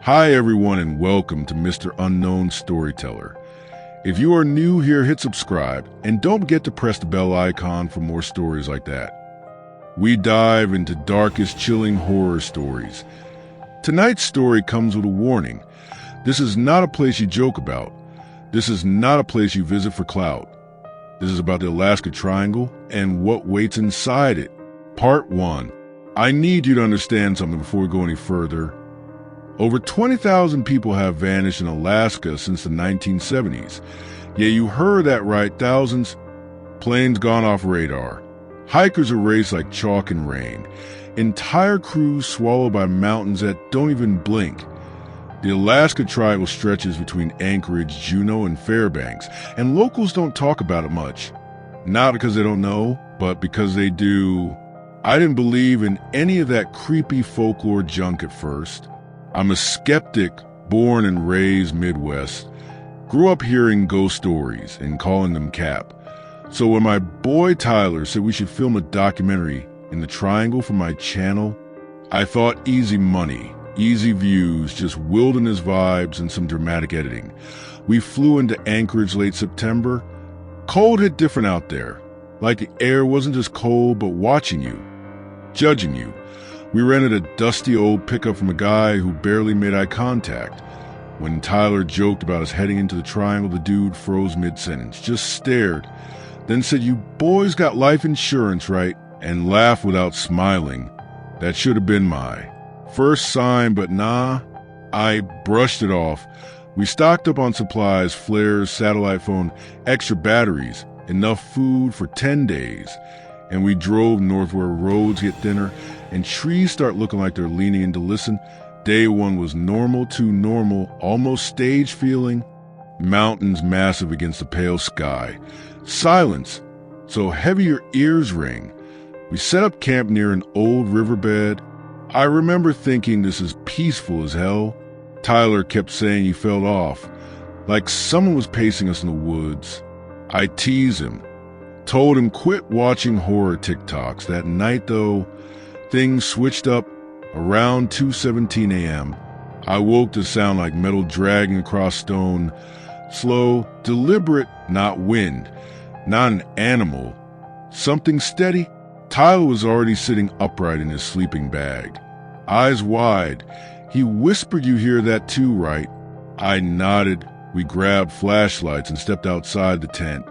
Hi everyone and welcome to Mr. Unknown Storyteller. If you are new here, hit subscribe and don't forget to press the bell icon for more stories like that. We dive into darkest, chilling horror stories. Tonight's story comes with a warning. This is not a place you joke about. This is not a place you visit for clout. This is about the Alaska Triangle and what waits inside it. Part 1. I need you to understand something before we go any further. Over 20,000 people have vanished in Alaska since the 1970s. Yeah, you heard that right, thousands. Planes gone off radar. Hikers erased like chalk and rain. Entire crews swallowed by mountains that don't even blink. The Alaska Triangle stretches between Anchorage, Juneau, and Fairbanks, and locals don't talk about it much. Not because they don't know, but because they do. I didn't believe in any of that creepy folklore junk at first. I'm a skeptic, born and raised Midwest. Grew up hearing ghost stories and calling them cap. So when my boy Tyler said we should film a documentary in the Triangle for my channel, I thought easy money, easy views, just wilderness vibes and some dramatic editing. We flew into Anchorage late September. Cold hit different out there. Like the air wasn't just cold, but watching you, judging you. We rented a dusty old pickup from a guy who barely made eye contact. When Tyler joked about us heading into the Triangle, the dude froze mid-sentence, just stared, then said, "You boys got life insurance, right?" and laughed without smiling. That should have been my first sign, but nah, I brushed it off. We stocked up on supplies, flares, satellite phone, extra batteries, enough food for 10 days. And we drove north where roads get thinner and trees start looking like they're leaning in to listen. Day one was normal to normal, almost stage feeling. Mountains massive against the pale sky. Silence, so heavy your ears ring. We set up camp near an old riverbed. I remember thinking this is peaceful as hell. Tyler kept saying he felt off, like someone was pacing us in the woods. I teased him. Told him quit watching horror TikToks. That night, though, things switched up. Around 2:17 a.m., I woke to sound like metal dragging across stone. Slow, deliberate, not wind, not an animal. Something steady. Tyler was already sitting upright in his sleeping bag, eyes wide. He whispered, "You hear that too, right?" I nodded. We grabbed flashlights and stepped outside the tent.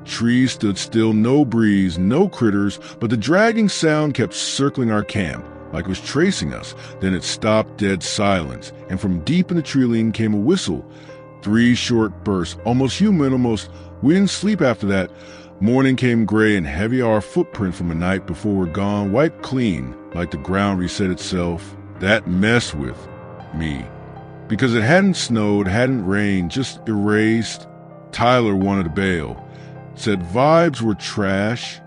Trees stood still, no breeze, no critters, but the dragging sound kept circling our camp, like it was tracing us. Then it stopped, dead silence, and from deep in the tree line came a whistle. 3 short bursts, almost human, almost. We didn't sleep after that. Morning came gray and heavy, our footprint from the night before were gone, wiped clean, like the ground reset itself. That messed with me, because it hadn't snowed, hadn't rained, just erased. Tyler wanted to bail. Said vibes were trash.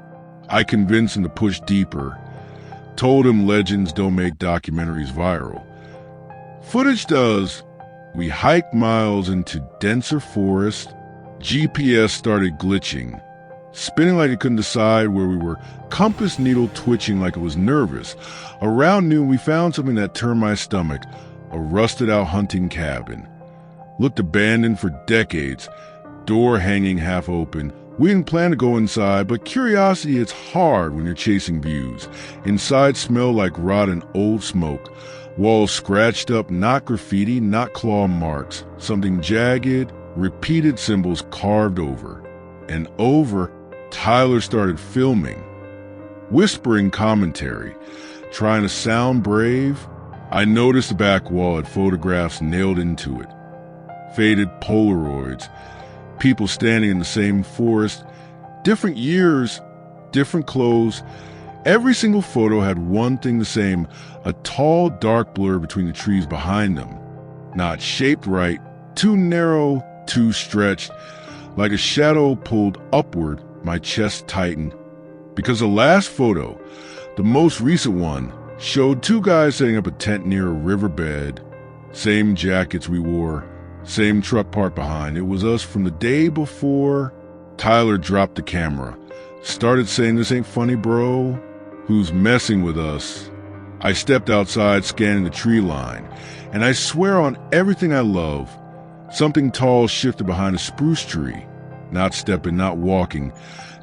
I convinced him to push deeper. Told him legends don't make documentaries viral. Footage does. We hiked miles into denser forest. GPS started glitching, spinning like it couldn't decide where we were, compass needle twitching like it was nervous. Around noon, we found something that turned my stomach, a rusted-out hunting cabin. Looked abandoned for decades, door hanging half open. We didn't plan to go inside, but curiosity hits hard when you're chasing views. Inside smelled like rotten old smoke. Walls scratched up, not graffiti, not claw marks. Something jagged, repeated symbols carved over. And over, Tyler started filming. Whispering commentary, trying to sound brave. I noticed the back wall had photographs nailed into it. Faded Polaroids. People standing in the same forest, different years, different clothes. Every single photo had one thing the same, a tall, dark blur between the trees behind them. Not shaped right, too narrow, too stretched. Like a shadow pulled upward, my chest tightened. Because the last photo, the most recent one, showed 2 guys setting up a tent near a riverbed. Same jackets we wore. Same truck parked behind. It was us from the day before. Tyler dropped the camera. Started saying, "This ain't funny, bro. Who's messing with us?" I stepped outside, scanning the tree line, and I swear on everything I love, something tall shifted behind a spruce tree. Not stepping, not walking,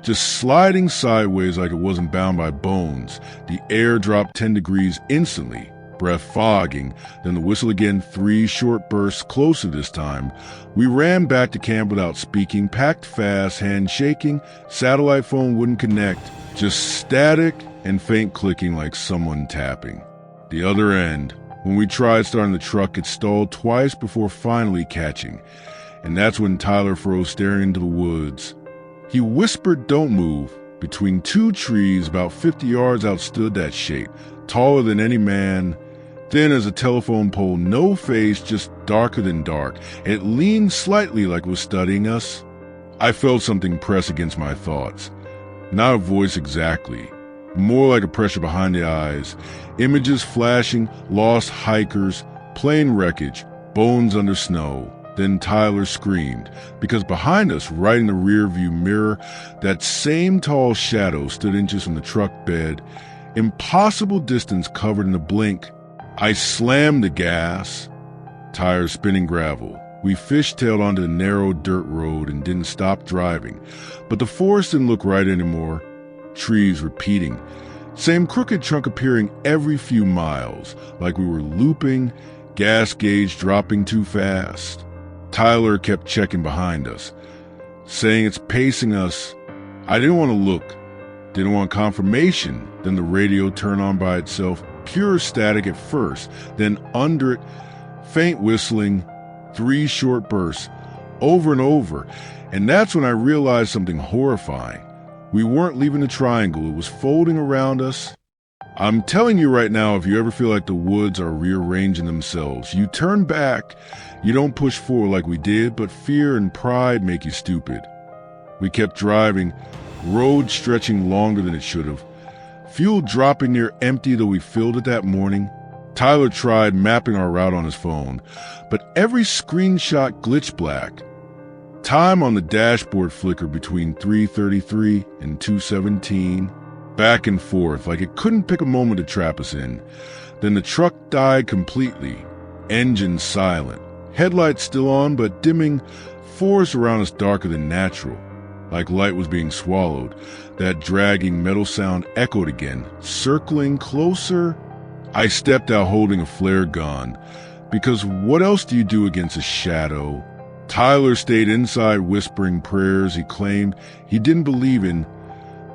just sliding sideways like it wasn't bound by bones. The air dropped 10 degrees instantly, breath fogging, then the whistle again, 3 short bursts, closer this time. We ran back to camp without speaking, packed fast, hand shaking, satellite phone wouldn't connect, just static and faint clicking like someone tapping. The other end, when we tried starting the truck, it stalled twice before finally catching, and that's when Tyler froze, staring into the woods. He whispered, "Don't move." Between 2 trees about 50 yards out stood that shape, taller than any man, thin as a telephone pole, no face, just darker than dark. It leaned slightly like it was studying us. I felt something press against my thoughts. Not a voice exactly, more like a pressure behind the eyes. Images flashing, lost hikers, plane wreckage, bones under snow. Then Tyler screamed, because behind us, right in the rear-view mirror, that same tall shadow stood inches from the truck bed, impossible distance covered in a blink. I slammed the gas, tires spinning gravel. We fishtailed onto the narrow dirt road and didn't stop driving. But the forest didn't look right anymore. Trees repeating. Same crooked trunk appearing every few miles, like we were looping, gas gauge dropping too fast. Tyler kept checking behind us, saying it's pacing us. I didn't want to look, didn't want confirmation. Then the radio turned on by itself, pure static at first, then under it, faint whistling, 3 short bursts, over and over. And that's when I realized something horrifying. We weren't leaving the triangle, it was folding around us. I'm telling you right now, if you ever feel like the woods are rearranging themselves, you turn back. You don't push forward like we did, but fear and pride make you stupid. We kept driving, road stretching longer than it should have. Fuel dropping near empty, though we filled it that morning. Tyler tried mapping our route on his phone, but every screenshot glitched black. Time on the dashboard flickered between 3:33 and 2:17. Back and forth, like it couldn't pick a moment to trap us in. Then the truck died completely. Engine silent. Headlights still on, but dimming. Forest around us darker than natural. Like light was being swallowed. That dragging metal sound echoed again, circling closer. I stepped out holding a flare gun, because what else do you do against a shadow? Tyler stayed inside whispering prayers he claimed he didn't believe in.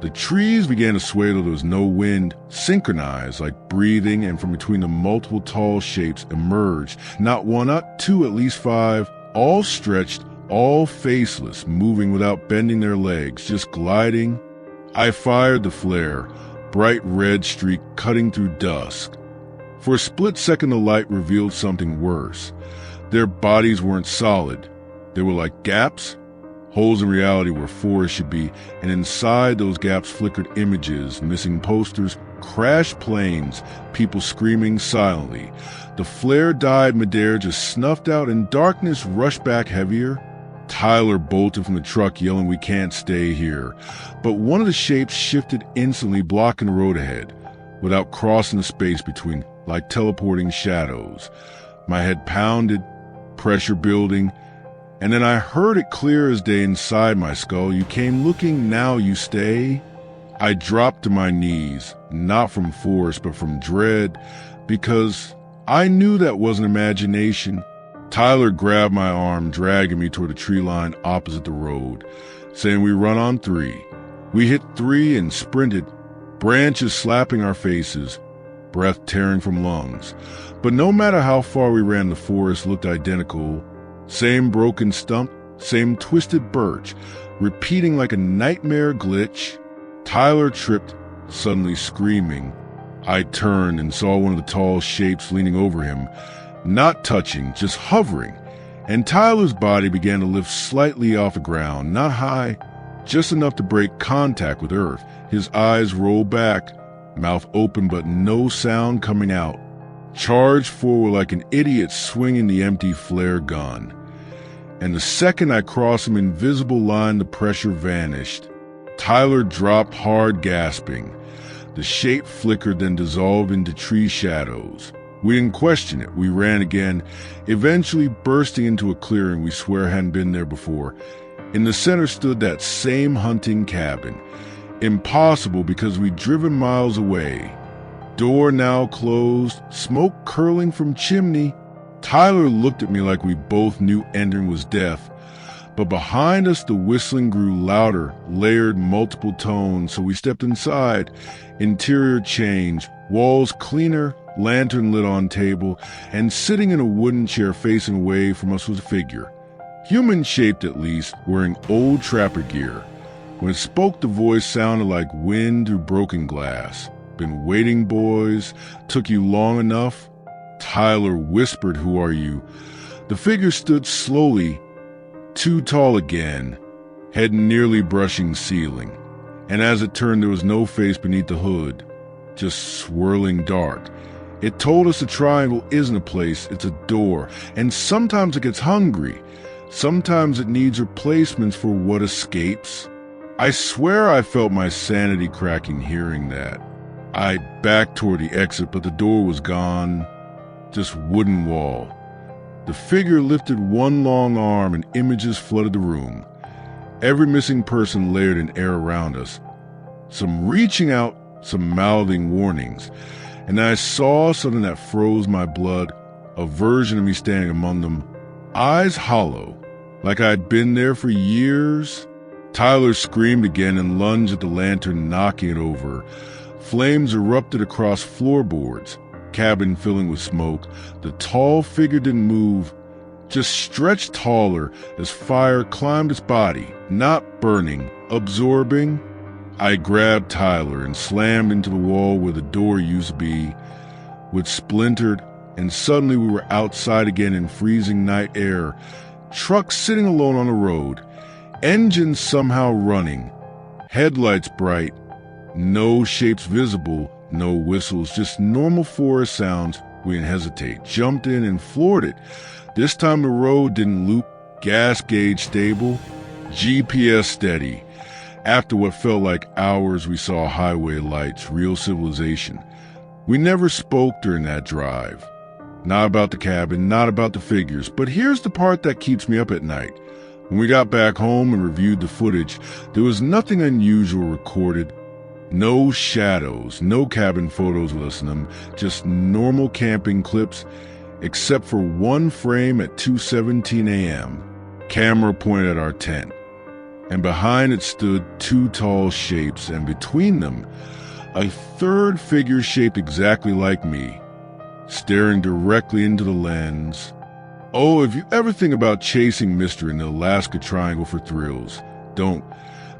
The trees began to sway though there was no wind, synchronized like breathing, and from between the multiple tall shapes emerged, not 1, not 2, at least 5, all stretched, all faceless, moving without bending their legs, just gliding. I fired the flare, bright red streak cutting through dusk. For a split second the light revealed something worse. Their bodies weren't solid. They were like gaps, holes in reality where forests should be, and inside those gaps flickered images, missing posters, crashed planes, people screaming silently. The flare died midair, just snuffed out, and darkness rushed back heavier. Tyler bolted from the truck, yelling, "We can't stay here." But one of the shapes shifted instantly, blocking the road ahead, without crossing the space between, like teleporting shadows. My head pounded, pressure building, and then I heard it clear as day inside my skull. "You came looking, now you stay." I dropped to my knees, not from force, but from dread, because I knew that wasn't imagination. Tyler grabbed my arm, dragging me toward the tree line opposite the road, saying we run on 3. We hit 3 and sprinted, branches slapping our faces, breath tearing from lungs. But no matter how far we ran, the forest looked identical. Same broken stump, same twisted birch, repeating like a nightmare glitch. Tyler tripped, suddenly screaming. I turned and saw one of the tall shapes leaning over him, not touching, just hovering, and Tyler's body began to lift slightly off the ground, not high, just enough to break contact with earth. His eyes rolled back, mouth open but no sound coming out. Charged forward like an idiot swinging the empty flare gun. And the second I crossed some invisible line, the pressure vanished. Tyler dropped hard, gasping. The shape flickered, then dissolved into tree shadows. We didn't question it. We ran again, eventually bursting into a clearing we swear hadn't been there before. In the center stood that same hunting cabin. Impossible because we'd driven miles away. Door now closed, smoke curling from chimney. Tyler looked at me like we both knew entering was death. But behind us the whistling grew louder, layered multiple tones, so we stepped inside. Interior changed, walls cleaner, lantern lit on table, and sitting in a wooden chair facing away from us was a figure. Human-shaped at least, wearing old trapper gear. When it spoke, the voice sounded like wind through broken glass. "Been waiting, boys? Took you long enough?" Tyler whispered, "Who are you?" The figure stood slowly, too tall again, head nearly brushing ceiling. And as it turned, there was no face beneath the hood, just swirling dark. It told us a triangle isn't a place, it's a door, and sometimes it gets hungry. Sometimes it needs replacements for what escapes. I swear I felt my sanity cracking hearing that. I backed toward the exit, but the door was gone. Just wooden wall. The figure lifted one long arm and images flooded the room. Every missing person layered in air around us. Some reaching out, some mouthing warnings. And I saw something that froze my blood, a version of me standing among them, eyes hollow, like I'd been there for years. Tyler screamed again and lunged at the lantern, knocking it over. Flames erupted across floorboards, cabin filling with smoke. The tall figure didn't move, just stretched taller as fire climbed its body, not burning, absorbing. I grabbed Tyler and slammed into the wall where the door used to be, which splintered, and suddenly we were outside again in freezing night air. Trucks sitting alone on the road, engines somehow running, headlights bright, no shapes visible, no whistles, just normal forest sounds. We didn't hesitate, jumped in and floored it. This time the road didn't loop, gas gauge stable, GPS steady. After what felt like hours, we saw highway lights, real civilization. We never spoke during that drive. Not about the cabin, not about the figures, but here's the part that keeps me up at night. When we got back home and reviewed the footage, there was nothing unusual recorded. No shadows, no cabin photos with us in them, just normal camping clips, except for one frame at 2:17 a.m. Camera pointed at our tent, and behind it stood two tall shapes, and between them, a third figure shaped exactly like me, staring directly into the lens. Oh, if you ever think about chasing mystery in the Alaska Triangle for thrills, don't.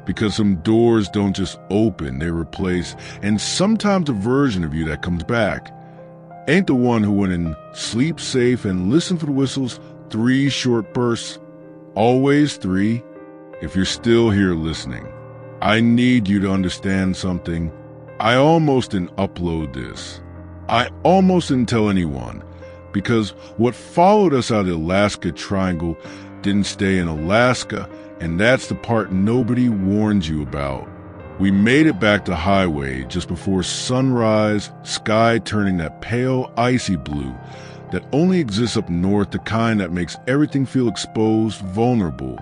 Because some doors don't just open, they replace, and sometimes a version of you that comes back. Ain't the one who went in, sleep safe and listen for the whistles, 3 short bursts, always 3. If you're still here listening, I need you to understand something. I almost didn't upload this. I almost didn't tell anyone, because what followed us out of the Alaska Triangle didn't stay in Alaska, and that's the part nobody warned you about. We made it back to highway just before sunrise, sky turning that pale, icy blue that only exists up north, the kind that makes everything feel exposed, vulnerable.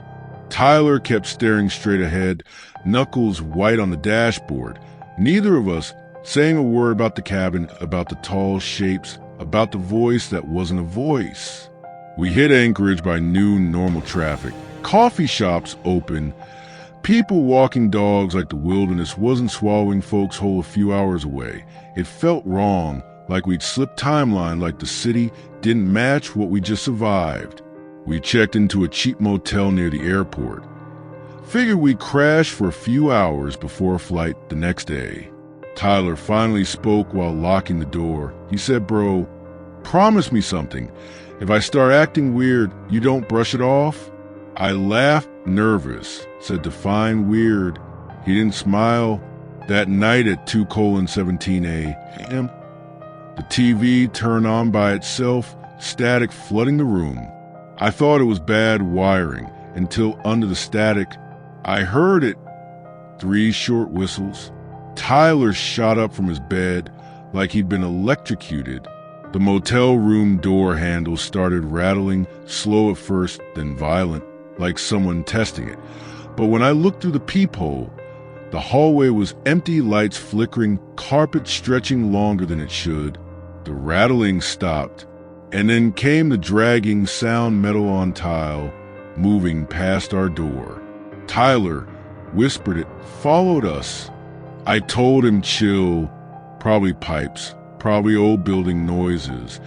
Tyler kept staring straight ahead, knuckles white on the dashboard. Neither of us saying a word about the cabin, about the tall shapes, about the voice that wasn't a voice. We hit Anchorage by noon, normal traffic. Coffee shops open. People walking dogs like the wilderness wasn't swallowing folks whole a few hours away. It felt wrong, like we'd slipped timeline, like the city didn't match what we just survived. We checked into a cheap motel near the airport. Figured we'd crash for a few hours before a flight the next day. Tyler finally spoke while locking the door. He said, "Bro, promise me something. If I start acting weird, you don't brush it off?" I laughed, nervous, said define weird. He didn't smile. That night at 2:17 a.m., the TV turned on by itself, static flooding the room. I thought it was bad wiring until under the static, I heard it. 3 short whistles. Tyler shot up from his bed like he'd been electrocuted. The motel room door handle started rattling, slow at first, then violent, like someone testing it. But when I looked through the peephole, the hallway was empty, lights flickering, carpet stretching longer than it should. The rattling stopped, and then came the dragging sound, metal on tile, moving past our door. Tyler whispered it, followed us. I told him chill, probably pipes, probably old building noises.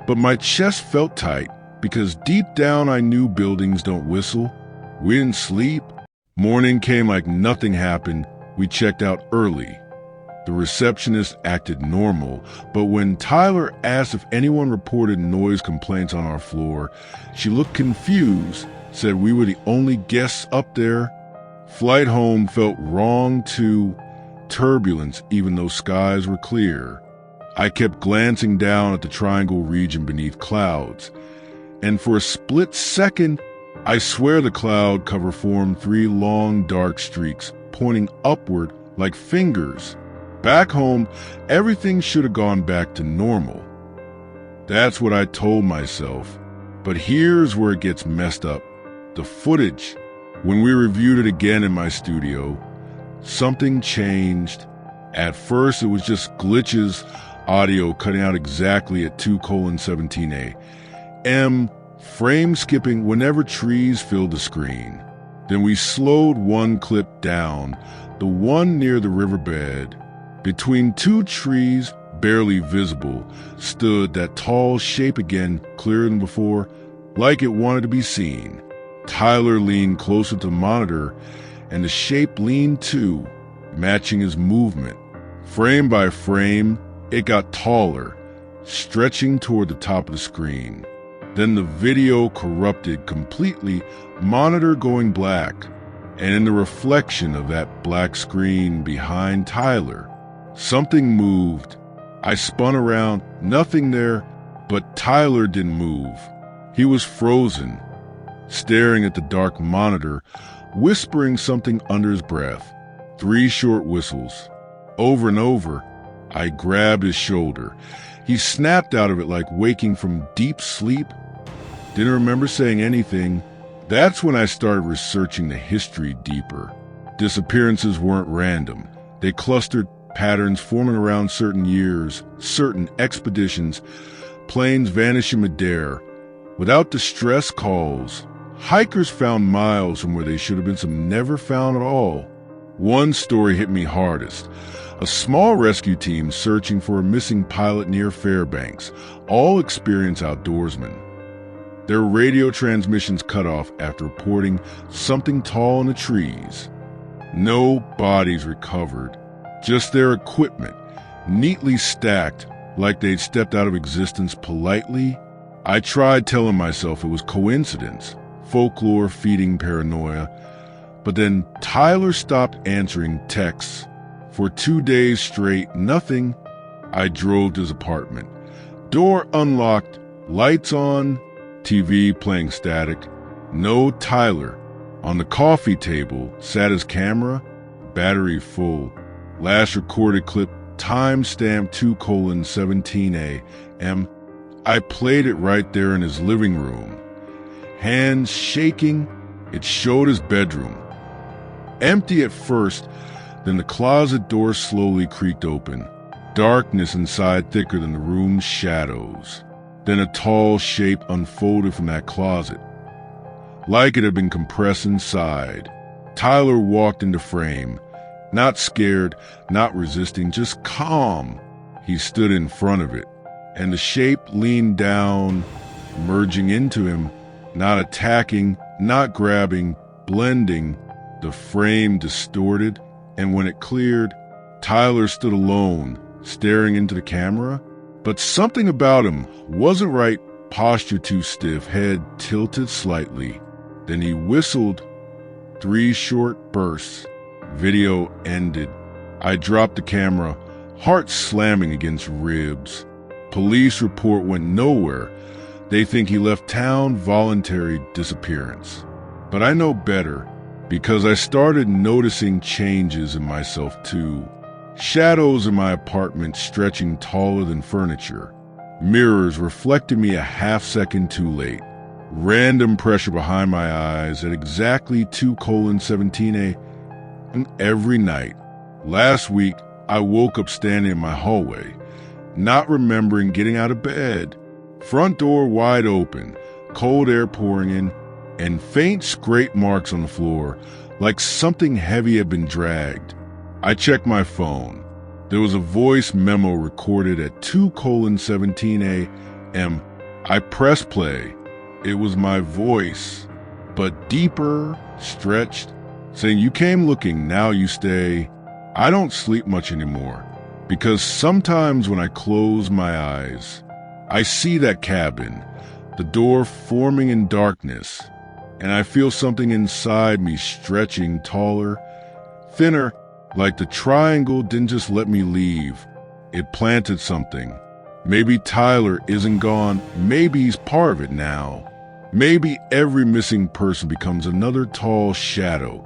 But my chest felt tight, because deep down I knew buildings don't whistle. We didn't sleep. Morning came like nothing happened. We checked out early. The receptionist acted normal, but when Tyler asked if anyone reported noise complaints on our floor, she looked confused, said we were the only guests up there. Flight home felt wrong too. Turbulence, even though skies were clear. I kept glancing down at the triangle region beneath clouds, and for a split second, I swear the cloud cover formed 3 long dark streaks, pointing upward like fingers. Back home, everything should have gone back to normal. That's what I told myself. But here's where it gets messed up. The footage. When we reviewed it again in my studio, something changed. At first, it was just glitches, audio cutting out exactly at 2:17a. Frame skipping whenever trees filled the screen. Then we slowed one clip down, the one near the riverbed. Between 2 trees, barely visible, stood that tall shape again, clearer than before, like it wanted to be seen. Tyler leaned closer to the monitor, and the shape leaned too, matching his movement. Frame by frame, it got taller, stretching toward the top of the screen. Then the video corrupted completely, monitor going black, and in the reflection of that black screen behind Tyler, something moved. I spun around, nothing there, but Tyler didn't move. He was frozen, staring at the dark monitor, whispering something under his breath. 3 short whistles. Over and over, I grabbed his shoulder. He snapped out of it like waking from deep sleep. Didn't remember saying anything. That's when I started researching the history deeper. Disappearances weren't random. They clustered patterns forming around certain years, certain expeditions, planes vanishing midair. Without distress calls, hikers found miles from where they should have been some never found at all. One story hit me hardest. A small rescue team searching for a missing pilot near Fairbanks, all experienced outdoorsmen. Their radio transmissions cut off after reporting something tall in the trees. No bodies recovered, just their equipment, neatly stacked like they'd stepped out of existence politely. I tried telling myself it was coincidence, folklore feeding paranoia, but then Tyler stopped answering texts. For 2 days straight, nothing. I drove to his apartment. Door unlocked, lights on, TV playing static. No Tyler. On the coffee table sat his camera, battery full. Last recorded clip, timestamp 2:17 a.m. I played it right there in his living room. Hands shaking, it showed his bedroom. Empty at first, then the closet door slowly creaked open. Darkness inside thicker than the room's shadows. Then a tall shape unfolded from that closet, like it had been compressed inside. Tyler walked into frame, not scared, not resisting, just calm. He stood in front of it, and the shape leaned down, merging into him, not attacking, not grabbing, blending. The frame distorted, and when it cleared, Tyler stood alone, staring into the camera. But something about him wasn't right, posture too stiff, head tilted slightly. Then he whistled 3 short bursts. Video ended. I dropped the camera, heart slamming against ribs. Police report went nowhere. They think he left town, voluntary disappearance. But I know better, because I started noticing changes in myself too. Shadows in my apartment stretching taller than furniture. Mirrors reflecting me a half-second too late. Random pressure behind my eyes at exactly 2:17 and every night. Last week, I woke up standing in my hallway, not remembering getting out of bed. Front door wide open, cold air pouring in, and faint scrape marks on the floor, like something heavy had been dragged. I checked my phone. There was a voice memo recorded at 2:17 a.m. I pressed play. It was my voice, but deeper, stretched, saying, "You came looking, now you stay." I don't sleep much anymore, because sometimes when I close my eyes, I see that cabin, the door forming in darkness, and I feel something inside me stretching taller, thinner, like the triangle didn't just let me leave. It planted something. Maybe Tyler isn't gone. Maybe he's part of it now. Maybe every missing person becomes another tall shadow,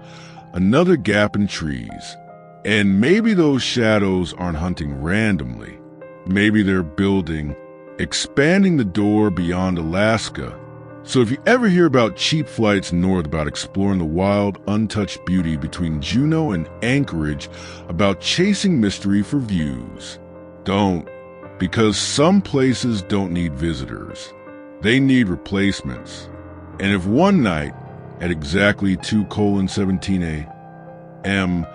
another gap in trees. And maybe those shadows aren't hunting randomly. Maybe they're building, expanding the door beyond Alaska. So if you ever hear about cheap flights north, about exploring the wild, untouched beauty between Juneau and Anchorage, about chasing mystery for views, don't. Because some places don't need visitors. They need replacements. And if one night, at exactly 2:17 a.m.,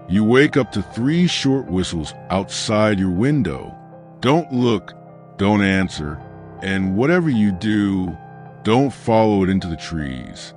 you wake up to 3 short whistles outside your window, don't look, don't answer, and whatever you do, don't follow it into the trees.